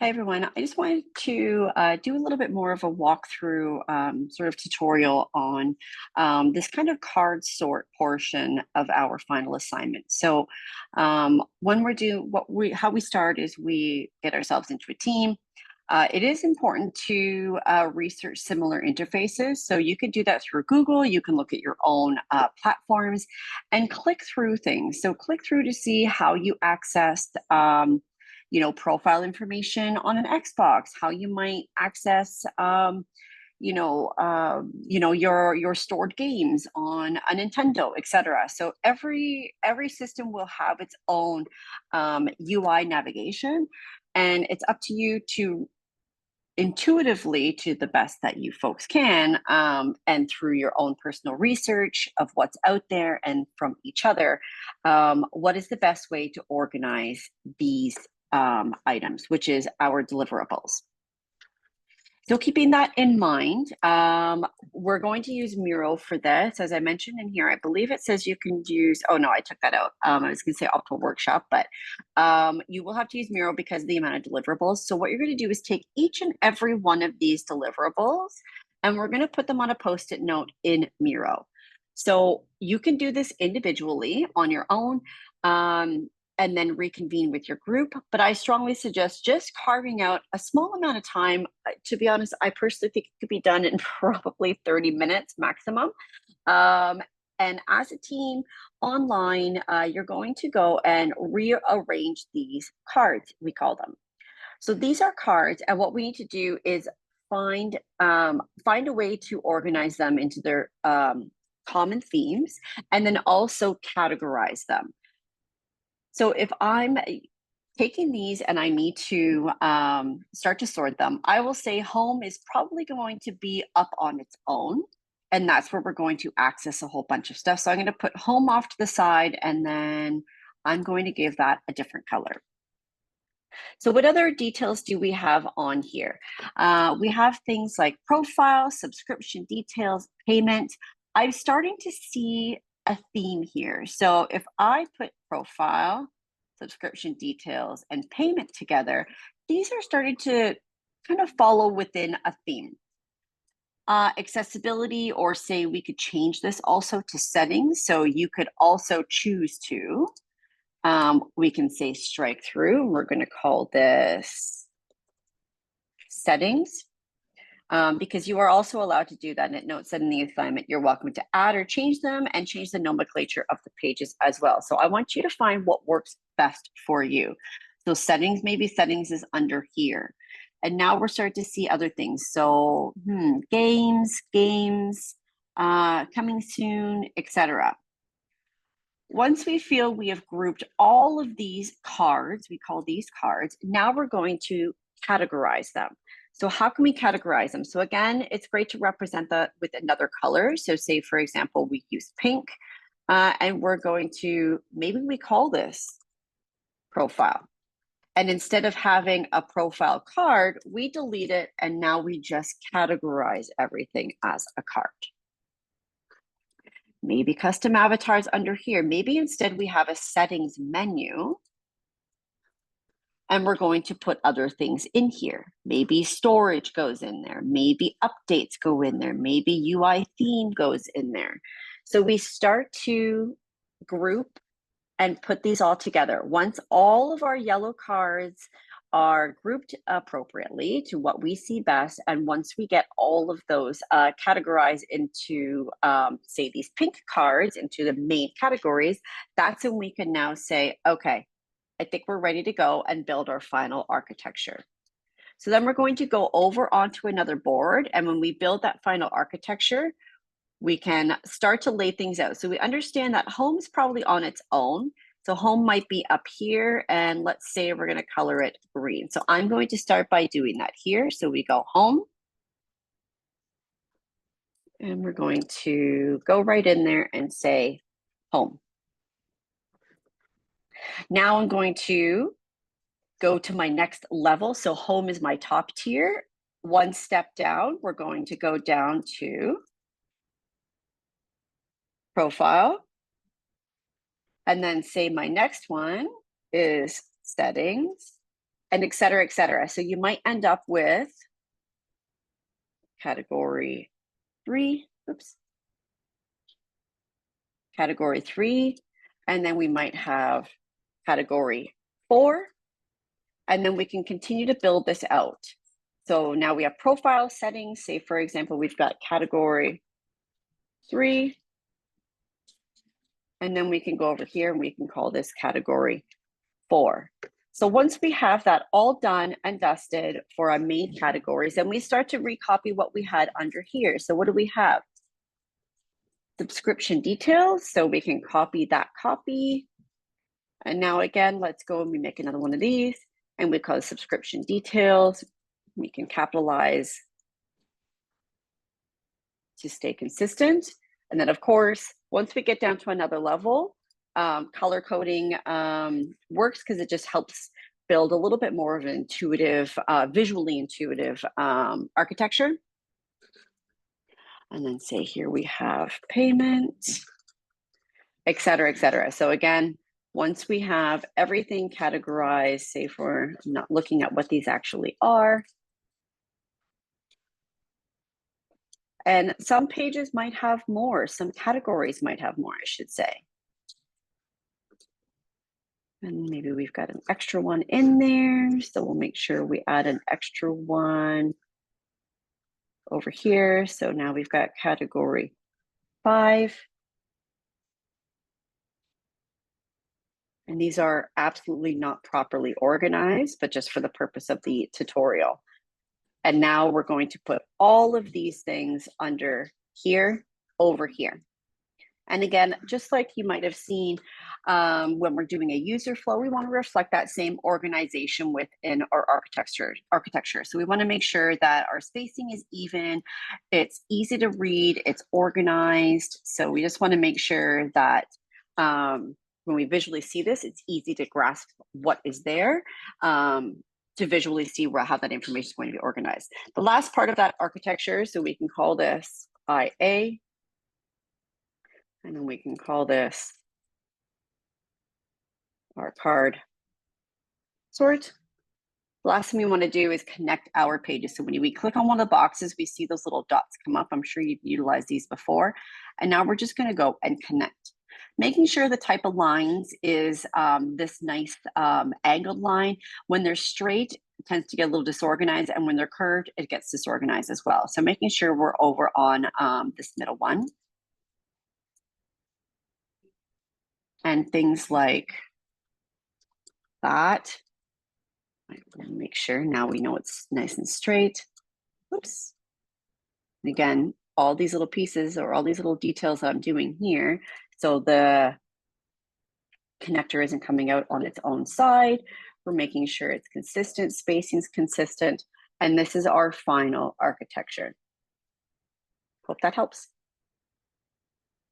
Hi, everyone. I just wanted to do a little bit more of a walkthrough sort of tutorial on this kind of card sort portion of our final assignment. So when we're doing how we start is we get ourselves into a team. It is important to research similar interfaces. So you can do that through Google. You can look at your own platforms and click through things. So click through to see how you accessed profile information on an Xbox, how you might access, your stored games on a Nintendo, etc. So every system will have its own UI navigation, and it's up to you to intuitively, to the best that you folks can, and through your own personal research of what's out there and from each other, what is the best way to organize these items, which is our deliverables. So keeping that in mind, we're going to use Miro for this. As I mentioned in here, I believe it says you can use, oh no, I took that out. I was gonna say Optimal Workshop, but you will have to use Miro because of the amount of deliverables. So what you're gonna do is take each and every one of these deliverables and we're gonna put them on a Post-it note in Miro. So you can do this individually on your own. And then reconvene with your group. But I strongly suggest just carving out a small amount of time. To be honest, I personally think it could be done in probably 30 minutes maximum. And as a team online, you're going to go and rearrange these cards, we call them. So these are cards, and what we need to do is find a way to organize them into their common themes, and then also categorize them. So if I'm taking these and I need to start to sort them, I will say home is probably going to be up on its own. And that's where we're going to access a whole bunch of stuff. So I'm going to put home off to the side, and then I'm going to give that a different color. So what other details do we have on here? We have things like profile, subscription details, payment. I'm starting to see a theme here. So if I put profile, subscription details, and payment together, these are starting to kind of follow within a theme. Accessibility, or say we could change this also to settings. So you could also choose to, we can say strike through. We're going to call this settings. Because you are also allowed to do that, and it notes that in the assignment you're welcome to add or change them and change the nomenclature of the pages as well. So I want you to find what works best for you. So settings, maybe settings is under here. And now we're starting to see other things. So games, coming soon, etc. Once we feel we have grouped all of these cards, we call these cards, now we're going to categorize them. So how can we categorize them? So again, it's great to represent that with another color. So say, for example, we use pink, and we're going to, maybe we call this profile. And instead of having a profile card, we delete it, and now we just categorize everything as a card. Maybe custom avatars under here. Maybe instead we have a settings menu, and we're going to put other things in here. Maybe storage goes in there. Maybe updates go in there. Maybe UI theme goes in there. So we start to group and put these all together. Once all of our yellow cards are grouped appropriately to what we see best, and once we get all of those categorized into, say, these pink cards into the main categories, that's when we can now say, okay, I think we're ready to go and build our final architecture. So then we're going to go over onto another board, and when we build that final architecture, we can start to lay things out. So we understand that home's probably on its own. So home might be up here, and let's say we're going to color it green. So I'm going to start by doing that here. So we go home, and we're going to go right in there and say home. Now I'm going to go to my next level. So home is my top tier. One step down, we're going to go down to profile. And then say my next one is settings. and et cetera, et cetera. So you might end up with category 3, oops, category 3, and then we might have category 4, and then we can continue to build this out. So now we have profile settings. Say, for example, we've got category 3, and then we can go over here and we can call this category 4. So once we have that all done and dusted for our main categories, then we start to recopy what we had under here. So what do we have? Subscription details. So we can copy that copy. And now again, let's go and we make another one of these and we call it subscription details. We can capitalize to stay consistent. And then of course, once we get down to another level, color coding works because it just helps build a little bit more of an intuitive, visually intuitive architecture. And then say here we have payment, et cetera, et cetera. So again, once we have everything categorized, say for not looking at what these actually are, and some pages might have more, some categories might have more, I should say. And maybe we've got an extra one in there. So we'll make sure we add an extra one over here. So now we've got category 5. And these are absolutely not properly organized, but just for the purpose of the tutorial. And now we're going to put all of these things under here, over here. And again, just like you might have seen when we're doing a user flow, we want to reflect that same organization within our architecture. So we want to make sure that our spacing is even, it's easy to read, it's organized. So we just want to make sure that when we visually see this, it's easy to grasp what is there, to visually see how that information is going to be organized. The last part of that architecture, so we can call this IA, and then we can call this our card sort. The last thing we want to do is connect our pages. So when we click on one of the boxes, we see those little dots come up. I'm sure you've utilized these before. And now we're just going to go and connect. Making sure the type of lines is this nice angled line. When they're straight, it tends to get a little disorganized. And when they're curved, it gets disorganized as well. So making sure we're over on this middle one. And things like that. Make sure now we know it's nice and straight. Oops. And again, all these little pieces or all these little details that I'm doing here. So the connector isn't coming out on its own side. We're making sure it's consistent, spacing's consistent. And this is our final architecture. Hope that helps.